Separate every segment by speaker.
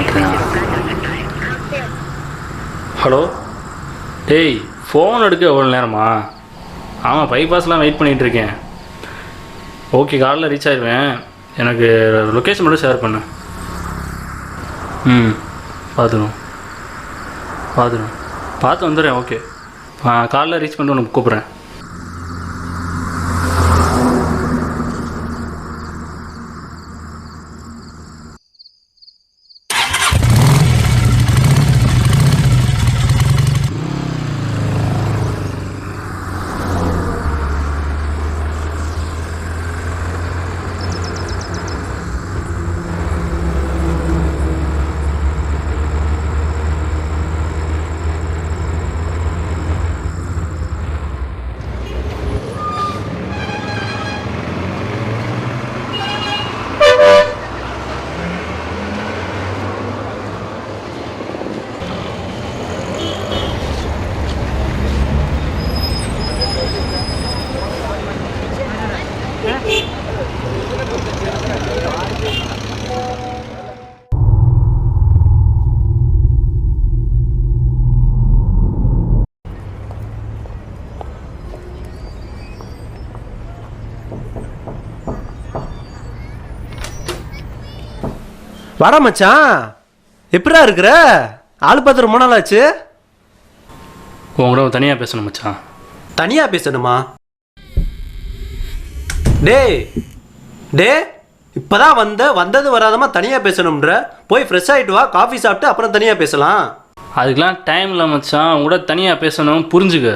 Speaker 1: மாட்டேன். ஹலோ டேய், ஃபோன் எடுக்க எவ்வளோ நேரமா? ஆமாம், பைபாஸ்லாம் வெயிட் பண்ணிகிட்ருக்கேன். ஓகே, காலைல ரீச் ஆயிடுவேன். எனக்கு லொக்கேஷன் மட்டும் ஷேர் பண்ணு. பார்த்துடும் பார்த்து வந்துடுறேன். ஓகே, காலைல ரீச் பண்ணிட்டு உனக்கு கூப்பிட்றேன்.
Speaker 2: வாடா மச்சான், எப்படா இருக்கிற? ஆள் பார்த்து ரொம்ப நாள் ஆச்சு.
Speaker 1: உங்களோட தனியாக பேசணும் மச்சான்.
Speaker 2: தனியாக பேசணுமா? டே இப்போதான் வந்தது வராதமா தனியாக பேசணும்ன்ற. போய் ஃப்ரெஷ் ஆகிட்டு வா, காஃபி சாப்பிட்டு அப்புறம் தனியாக பேசலாம்.
Speaker 1: அதுக்கெலாம் டைம் இல்லை மச்சான், உங்களோட தனியாக பேசணும், புரிஞ்சுக்க.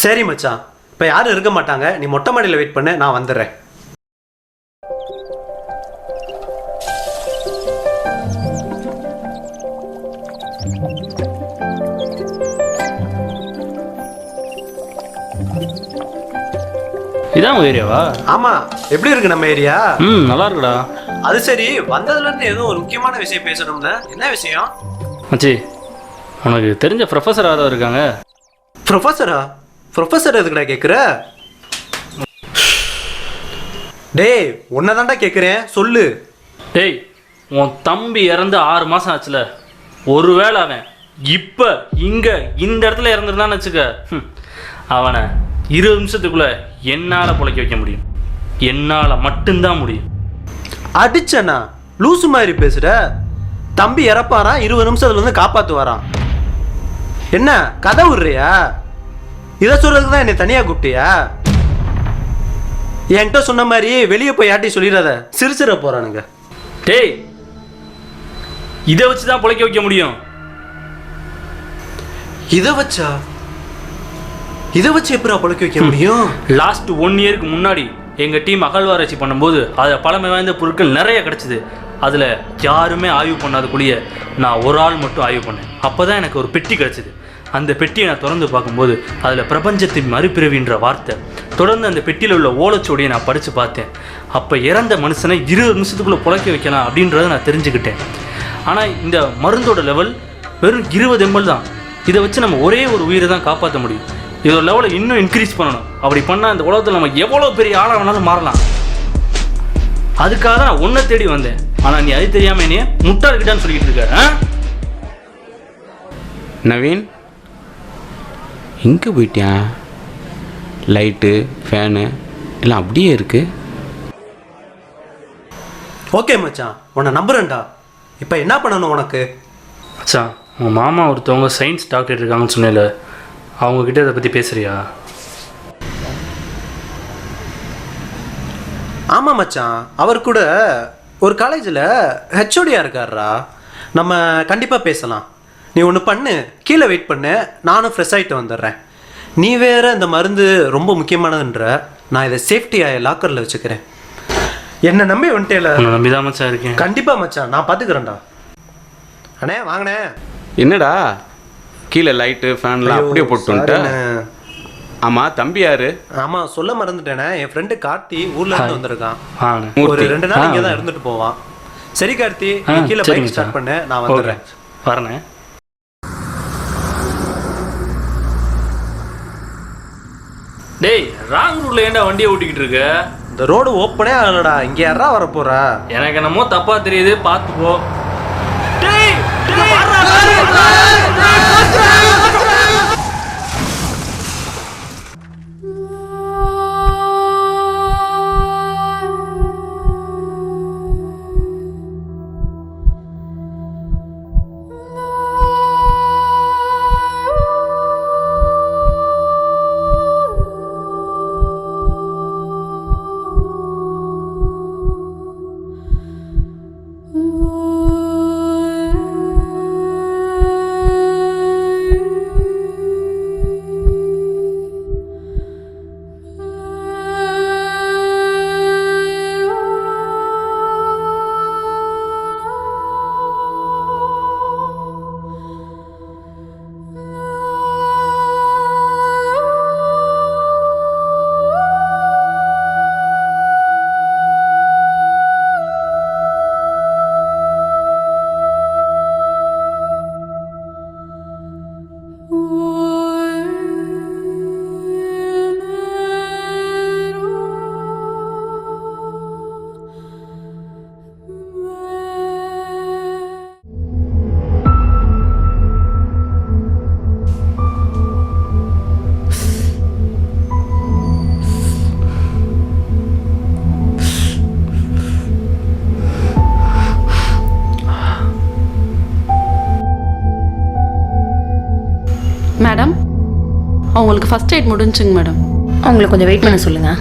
Speaker 2: சரி மச்சான், இப்போ யாரும் இருக்க மாட்டாங்க, நீ மொட்டை மாடியில் வெயிட் பண்ணு, நான் வந்துடுறேன்.
Speaker 1: இதான் உங்கள் ஏரியாவா?
Speaker 2: ஆமாம். எப்படி இருக்கு நம்ம ஏரியா?
Speaker 1: நல்லா இருக்குடா.
Speaker 2: அது சரி, வந்ததுலேருந்து ஏதோ ஒரு முக்கியமான விஷயம் பேசணும்ல. என்ன விஷயம்
Speaker 1: மச்சி? உனக்கு தெரிஞ்ச ப்ரொஃபஸர் யாராவது இருக்காங்க?
Speaker 2: ப்ரொஃபஸர் எதுக்குடா கேட்குற? டேய், உன்னை தான்டா கேட்குறேன், சொல்லு.
Speaker 1: டேய், உன் தம்பி இறந்து 6 மாதம் ஆச்சுல. ஒருவேளை அவன் இப்போ இங்கே இந்த இடத்துல இறந்துருந்தான்னு வச்சுக்க, அவனை 20 நிமிஷத்துக்குள்ள என்னால் பிழைக்க வைக்க முடியும். என்னால் மட்டும்தான் முடியும்.
Speaker 2: அடிச்சனா லூசு மாதிரி பேசுற. தம்பி இறப்பாரான், 20 நிமிஷத்துல வந்து காப்பாத்து வரான். என்ன கதை விடுறியா? இதை சொல்றதுக்கு தான் என்னை தனியா கூப்பிட்டியா? என்கிட்ட சொன்ன மாதிரி வெளியே போய் யாட்டி சொல்லிடாத, சிரிச்சிட போறானுங்க.
Speaker 1: டேய், இதை வச்சு தான் பிழைக்க வைக்க முடியும்.
Speaker 2: இதை வச்சு எப்படா பழக்க வைக்க முடியும்?
Speaker 1: லாஸ்ட் 1 இயருக்கு முன்னாடி எங்கள் டீம் அகழ்வாராய்ச்சி பண்ணும்போது அதில் பழமை வாய்ந்த பொருட்கள் நிறைய கிடச்சிது. அதில் யாருமே ஆய்வு பண்ணாதக்குள்ளேயே நான் ஒரு ஆள் மட்டும் ஆய்வு பண்ணேன். அப்போ தான் எனக்கு ஒரு பெட்டி கிடச்சிது. அந்த பெட்டியை நான் திறந்து பார்க்கும்போது அதில் பிரபஞ்சத்தின் மறுபிறவின்ற வார்த்தை. தொடர்ந்து அந்த பெட்டியில் உள்ள ஓலைச்சுவடியை நான் படித்து பார்த்தேன். அப்போ இறந்த மனுஷனை 20 நிமிஷத்துக்குள்ளே பிழைக்க வைக்கலாம் அப்படின்றத நான் தெரிஞ்சுக்கிட்டேன். ஆனால் இந்த மருந்தோட லெவல் வெறும் 20 ml தான். இதை வச்சு நம்ம ஒரே ஒரு உயிரை தான் காப்பாற்ற முடியும். இதோட லெவலை இன்னும் இன்க்ரீஸ் பண்ணணும். அப்படி பண்ணால் இந்த உலகத்தில் நம்ம எவ்வளோ பெரிய ஆளாக வேணாலும் மாறலாம். அதுக்காக தான் நான் ஒன்றை தேடி வந்தேன். ஆனால் நீ அது தெரியாமல் என்னைய முட்டாள்கிட்டான்னு சொல்லிக்கிட்டு இருக்க.
Speaker 3: நவீன், எங்கே போயிட்டியான்? லைட்டு ஃபேனு எல்லாம் அப்படியே இருக்கு.
Speaker 2: ஓகே மச்சான், உன்னை நம்புறேன்டா. இப்போ என்ன பண்ணணும் உனக்கு?
Speaker 1: மச்சான், உங்கள் மாமா ஒருத்தவங்க சயின்ஸ் டாக்டர் இருக்காங்கன்னு சொன்னேன்ல, அவங்கக்கிட்ட இதை பற்றி பேசுகிறியா?
Speaker 2: ஆமாம் மச்சான், அவர் கூட ஒரு காலேஜில் ஹெச்ஓடியாக இருக்கார்ரா. நம்ம கண்டிப்பாக பேசலாம். நீ ஒன்று பண்ணு, கீழே வெயிட் பண்ணு, நானும் ஃப்ரெஷ் ஆகிட்டு வந்துடுறேன். நீ வேற இந்த மருந்து ரொம்ப முக்கியமானதுன்ற, நான் இதை சேஃப்டியாக லாக்கரில் வச்சுக்கிறேன். என்னை நம்பி வந்துட்டேல.
Speaker 1: நம்பி தான் மச்சான் இருக்கேன்.
Speaker 2: கண்டிப்பாக மச்சான், நான் பார்த்துக்கிறேன்டா. அண்ணே வாங்கண்ணே.
Speaker 3: என்னடா கீழே லைட்டு ஃபேன்லாம் அப்படியே போட்டுட்டேன். ஆமாம், தம்பி யாரு?
Speaker 2: ஆமாம், சொல்ல மறந்துட்டேனே. என் ஃப்ரெண்டு கார்த்தி ஊர்ல இருந்து வந்திருக்கான். ஒரு 2 நாள் இங்கே தான் இருந்துட்டு போவான். சரி கார்த்தி, கீழே பைக் ஸ்டார்ட் பண்ணு, நான் வந்துடுறேன்.
Speaker 1: வரேன். டேய், ராங் ரூட்ல ஏன்டா வண்டியை ஓட்டிக்கிட்டு இருக்க?
Speaker 2: இந்த ரோடு ஓப்பனே ஆகலடா, இங்கே யாரா வர போறா?
Speaker 1: எனக்கு என்னமோ தப்பா தெரியுது, பார்த்து போ.
Speaker 4: மேடம், அவங்களுக்கு ஃபர்ஸ்ட் எய்ட் முடிஞ்சுங்க மேடம்.
Speaker 5: அவங்களை கொஞ்சம் வெயிட் பண்ண சொல்லுங்க.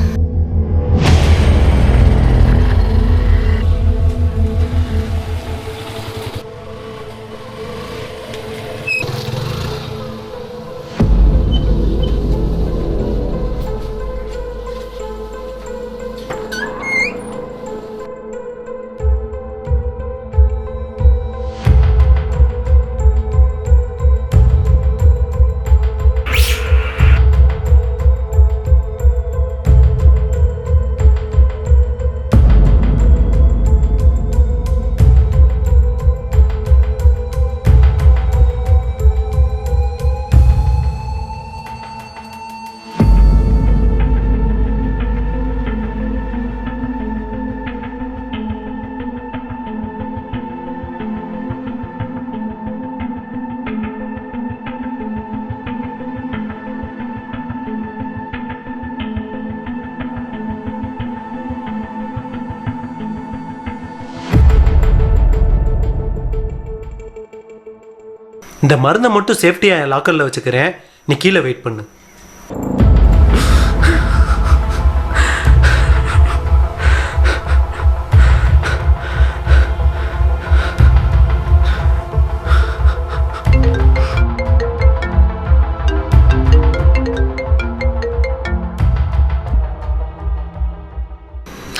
Speaker 2: இந்த மருந்தை மட்டும் சேஃப்டியாக என் லாக்கரில் வச்சுக்கிறேன். நீ கீழே வெயிட் பண்ணு.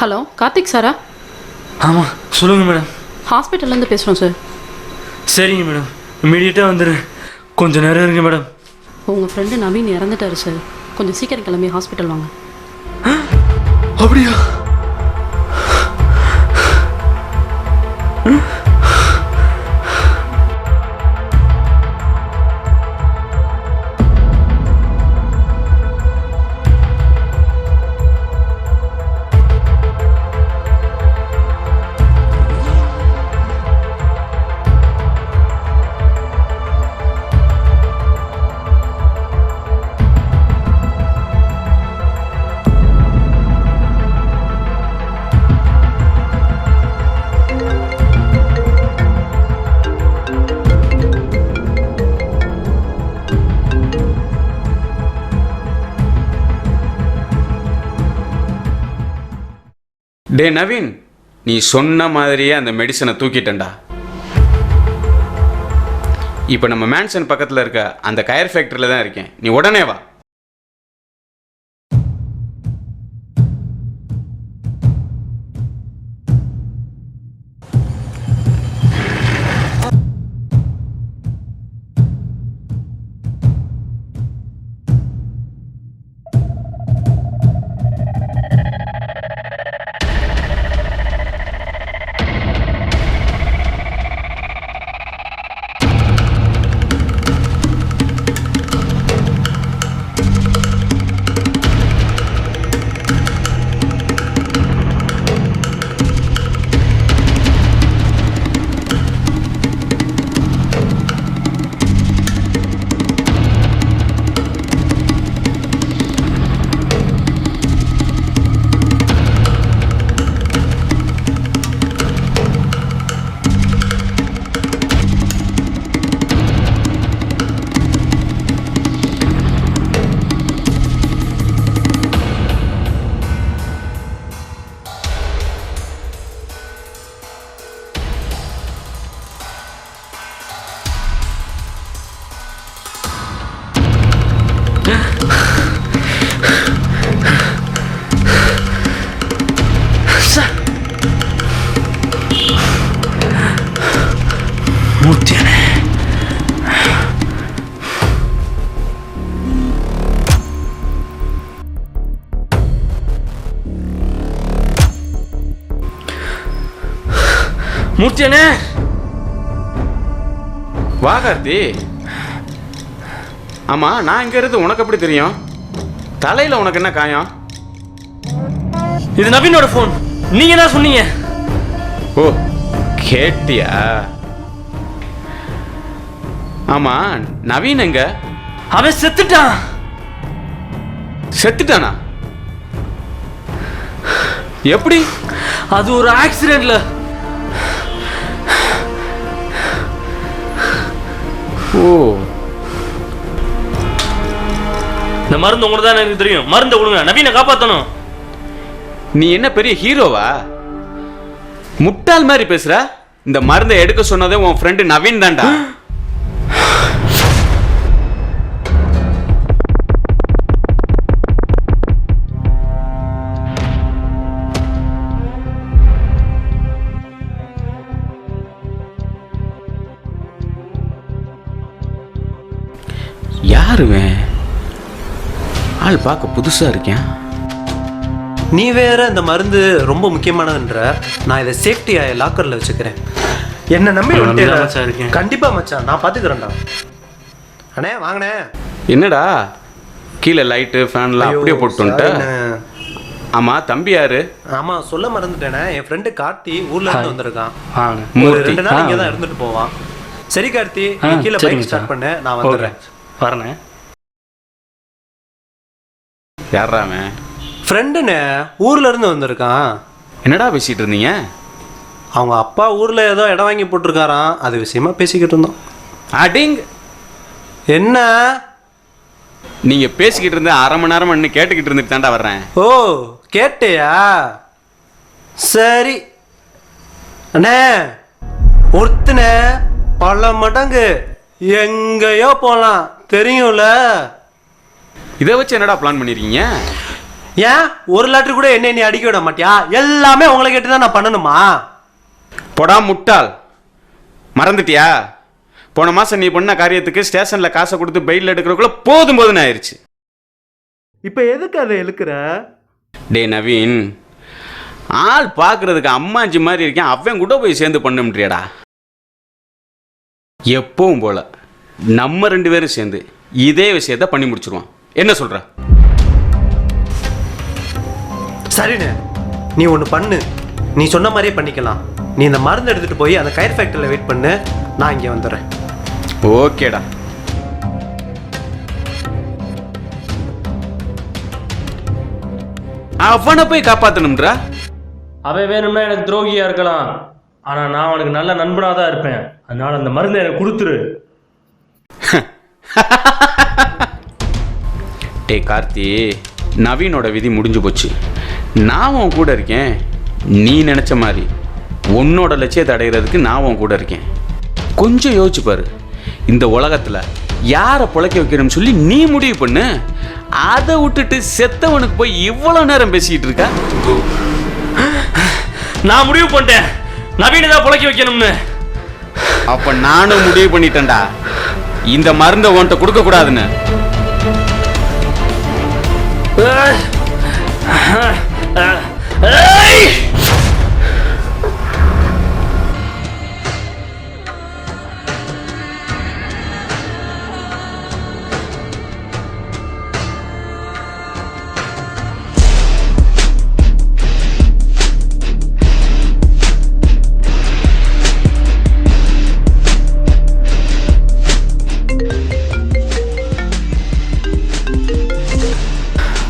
Speaker 4: ஹலோ, கார்த்திக் சாரா?
Speaker 1: ஆமாம், சொல்லுங்கள் மேடம்.
Speaker 4: ஹாஸ்பிட்டல்லேருந்து பேசுகிறோம் சார்.
Speaker 1: சரிங்க மேடம், இமீடியட்டாக வந்துடுறேன். கொஞ்சம் நேரம் இருங்க மேடம்.
Speaker 4: உங்கள் ஃப்ரெண்டு நவீன் இறந்துட்டாரு சார். கொஞ்சம் சீக்கிரம் கிளம்பி ஹாஸ்பிட்டல் வாங்க.
Speaker 1: அப்படியா?
Speaker 3: டே நவீன், நீ சொன்ன மாதிரியே அந்த மெடிசனை தூக்கிட்டேன்டா. இப்போ நம்ம மேன்சன் பக்கத்தில் இருக்க அந்த கயர் ஃபேக்டரியில் தான் இருக்கேன். நீ உடனே வா.
Speaker 1: வந்துட்டேனே.
Speaker 3: வா கார்த்தி. ஆமா, நான் இங்க இருந்து உனக்கு எப்படி தெரியும்? தலையில உனக்கு என்ன காயம்?
Speaker 1: இது நவீனோட ஃபோன். நீங்க என்ன சொன்னீங்க?
Speaker 3: ஓ, கேட்டியா? ஆமா, நவீன் எங்க?
Speaker 1: அவன் செத்துட்டான்.
Speaker 3: செத்துட்டானா? எப்படி?
Speaker 1: அது ஒரு ஆக்சிடென்ட்ல.
Speaker 3: ஓ,
Speaker 1: இந்த மருந்து உங்களுக்கு தான் எனக்கு தெரியும். மருந்தை கொடுங்க, நவீனை காப்பாற்றணும்.
Speaker 3: நீ என்ன பெரிய ஹீரோவா? முட்டாள் மாதிரி பேசுற. இந்த மருந்தை எடுக்க சொன்னதே உன் ஃப்ரெண்டு நவீன் தான்டா. யாருவேன்? ஆள் பார்க்க புதுசா இருக்கேன்.
Speaker 2: நீ வேற இந்த மருந்து ரொம்ப முக்கியமானதுன்ற, நான் இதை சேஃப்டியா லாக்கர்ல வச்சுக்கிறேன். என்ன நம்பி
Speaker 1: நான்
Speaker 2: வந்துட்டேல.
Speaker 1: நம்பிதான் மச்சான் இருக்கேன்.
Speaker 2: கண்டிப்பா மச்சான், நான் பாத்துக்கிறேன்டா. அண்ணே வாங்கண்ணே.
Speaker 3: என்னடா கீழே லைட்டு ஃபேன்லாம் அப்படியே போட்டு வந்துட்ட?
Speaker 2: சாரிண்ணே.
Speaker 3: ஆமா, தம்பி யாரு?
Speaker 2: ஆமா, சொல்ல மறந்துட்டேனே. என் ஃப்ரெண்டு கார்த்தி ஊர்ல இருந்து வந்திருக்கான்.
Speaker 1: வாங்க.
Speaker 2: ஒரு
Speaker 3: மூர்த்தி.
Speaker 2: 2 நாள் இங்கே தான் இருந்துட்டு போவான். சரி கார்த்தி, நீ கீழே
Speaker 1: சரி
Speaker 2: பைக்
Speaker 1: மச்சான்.
Speaker 2: ஸ்டார்ட் பண்ணு, நான்
Speaker 1: ஓகே,
Speaker 2: வந்துடுறேன்.
Speaker 1: வரேன்.
Speaker 3: யாராமே?
Speaker 2: ஃப்ரெண்டுண்ணே, ஊர்ல இருந்து வந்திருக்கான்.
Speaker 3: என்னடா பேசிட்டு இருந்தீங்க?
Speaker 2: அவங்க அப்பா ஊர்ல ஏதோ இடம் வாங்கி போட்டிருக்காராம், அது விஷயமா பேசிக்கிட்டு இருந்தோம்.
Speaker 3: அடிங்.
Speaker 2: என்ன?
Speaker 3: நீங்க பேசிக்கிட்டு இருந்த 1/2 மணி நேரம் நின்னு கேட்டுக்கிட்டு இருந்துட்டு தாண்டா வர்றேன்.
Speaker 2: ஓ, கேட்டியா? சரி அண்ணே, ஒருத்தனே பல மடங்கு எங்கேயோ போகலாம் தெரியும்ல.
Speaker 3: இதை வச்சு என்னடா பிளான் பண்ணிருக்கீங்க?
Speaker 2: ஏன் ஒரு லாட்டரி கூட என்ன நீ அடிக்க விட மாட்டியா? எல்லாமே உங்களை கேட்டு தான் நான் பண்ணணுமா?
Speaker 3: போடா முட்டாள், மறந்துட்டியா? போன மாசம் நீ பண்ண காரியத்துக்கு ஸ்டேஷன்ல காசை கொடுத்து பெயில் எடுக்கிறதுக்குள்ள போதும் போதுன்னு ஆயிடுச்சு.
Speaker 2: இப்போ எதுக்கு அதை இழுக்கிற?
Speaker 3: டே நவீன், ஆள் பார்க்கறதுக்கு அம்மாஞ்சி மாதிரி இருக்கேன், அவன் கூட போய் சேர்ந்து பண்ண முடியாடா. எப்பவும் போல நம்ம 2 பேரும் சேர்ந்து இதே விஷயத்த பண்ணி முடிச்சிருவான். என்ன சொல்ற?
Speaker 2: சரிண்ணே, நீ ஒன்று பண்ணு. நீ சொன்ன மாதிரியே பண்ணிக்கலாம். நீ இந்த மருந்து எடுத்துட்டு போய் அந்த கயிறு ஃபேக்டரியில் வெயிட் பண்ணு, நான் இங்கே வந்துடுறேன்.
Speaker 3: ஓகேடா. அவனை போய் காப்பாத்தணும்ன்றா?
Speaker 1: அவன் வேணும்னா எனக்கு துரோகியா இருக்கலாம், ஆனா நான் அவனுக்கு நல்ல நண்பனா தான் இருப்பேன். அதனால அந்த மருந்தை எனக்கு கொடுத்துரு.
Speaker 3: டே கார்த்தி, நவீனோட விதி முடிஞ்சு போச்சு. நான் உன் கூட இருக்கேன். நீ நினைச்ச மாதிரி உன்னோட லட்சியத்தை அடைகிறதுக்கு நான் உன் கூட இருக்கேன். கொஞ்சம் யோசிச்சு பாரு, இந்த உலகத்துல யாரை பிழைக்க வைக்கணும்னு சொல்லி நீ முடிவு பண்ணு. அதை விட்டுட்டு செத்தவனுக்கு போய் இவ்வளவு நேரம் பேசிக்கிட்டு இருக்க.
Speaker 1: நான் முடிவு பண்ணிட்டேன், நவீனை தான் புழைக்க வைக்கணும்னு.
Speaker 3: அப்ப நானும் முடிவு பண்ணிட்டேன்டா, இந்த மருந்தை உன்கிட்ட கொடுக்க கூடாதுன்னு.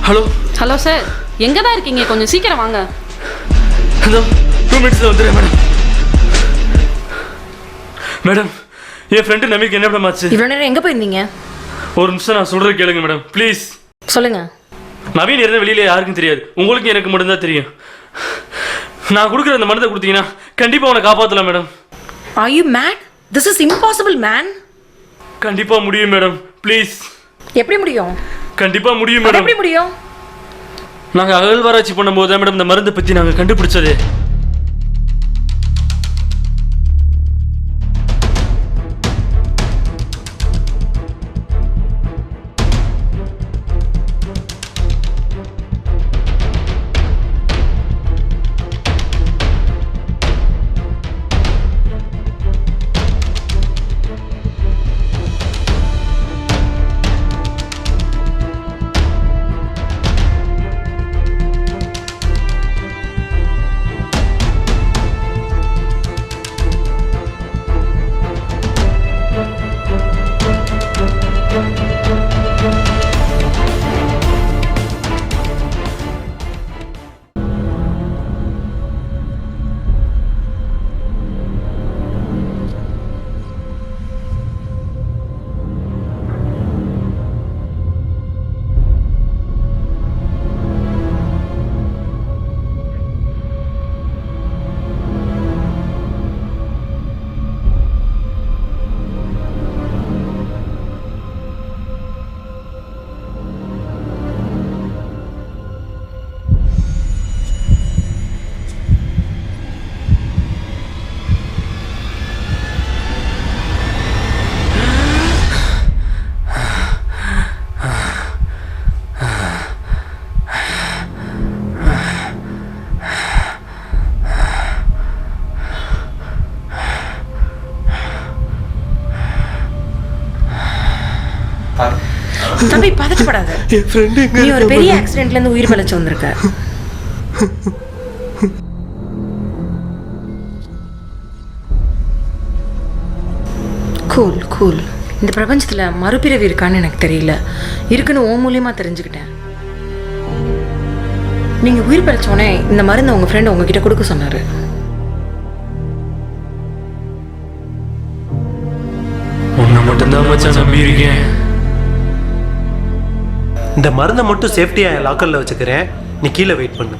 Speaker 1: ஹலோ
Speaker 4: ஹலோ சார், எங்கே தான் இருக்கீங்க? கொஞ்சம் சீக்கிரம் வாங்க.
Speaker 1: ஹலோ, 2 மினிட்ஸில் வந்துடுறேன் மேடம். மேடம், என் ஃப்ரெண்டு நவீனுக்கு என்ன மேடம் ஆச்சு?
Speaker 5: இவ்வளோ நேரம் எங்கே போயிருந்தீங்க?
Speaker 1: ஒரு நிமிஷம் நான் சொல்கிறது கேளுங்க மேடம், ப்ளீஸ்.
Speaker 5: சொல்லுங்க.
Speaker 1: நவீன் இருந்த வெளியில யாருக்கும் தெரியாது, உங்களுக்கு எனக்கு மட்டும்தான் தெரியும். நான் கொடுக்குற அந்த மருந்தை கொடுத்தீங்கன்னா கண்டிப்பாக அவனை காப்பாற்றலாம் madam.
Speaker 5: Are you mad? This is impossible, man.
Speaker 1: கண்டிப்பாக முடியும் மேடம், ப்ளீஸ்.
Speaker 5: எப்படி முடியும்?
Speaker 1: கண்டிப்பாக முடியும்
Speaker 5: அது
Speaker 1: மேடம்.
Speaker 5: எப்படி முடியும்?
Speaker 1: நாங்கள் அகழ்வாராய்ச்சி பண்ணும்போது தான் மேடம் இந்த மருந்தை பற்றி நாங்கள் கண்டுபிடிச்சது.
Speaker 5: தம்பி பதட்டப்படாத.
Speaker 2: என் ஃப்ரெண்டு
Speaker 5: நீ ஒரு பெரிய ஆக்சிடென்ட்ல இருந்து உயிர் பிழைச்சு வந்திருக்க. Cool cool. இந்த பிரபஞ்சத்துல மறுபிறவி இருக்கான்னு எனக்கு தெரியல, இருக்குன்னு ஓ மூலியமா தெரிஞ்சுக்கிட்டேன். நீங்க உயிர் பிழைச்சோடனே இந்த மருந்து உங்க ஃப்ரெண்ட் உங்ககிட்ட கொடுக்க சொன்னாரு.
Speaker 1: உன்னை மட்டும்தான் மச்சான் நம்பியிருக்கேன்.
Speaker 2: இந்த மருந்தை மட்டும் சேஃப்டியாக என் லாக்கரில் வச்சுக்கிறேன், நீ கீழே வெயிட் பண்ணு.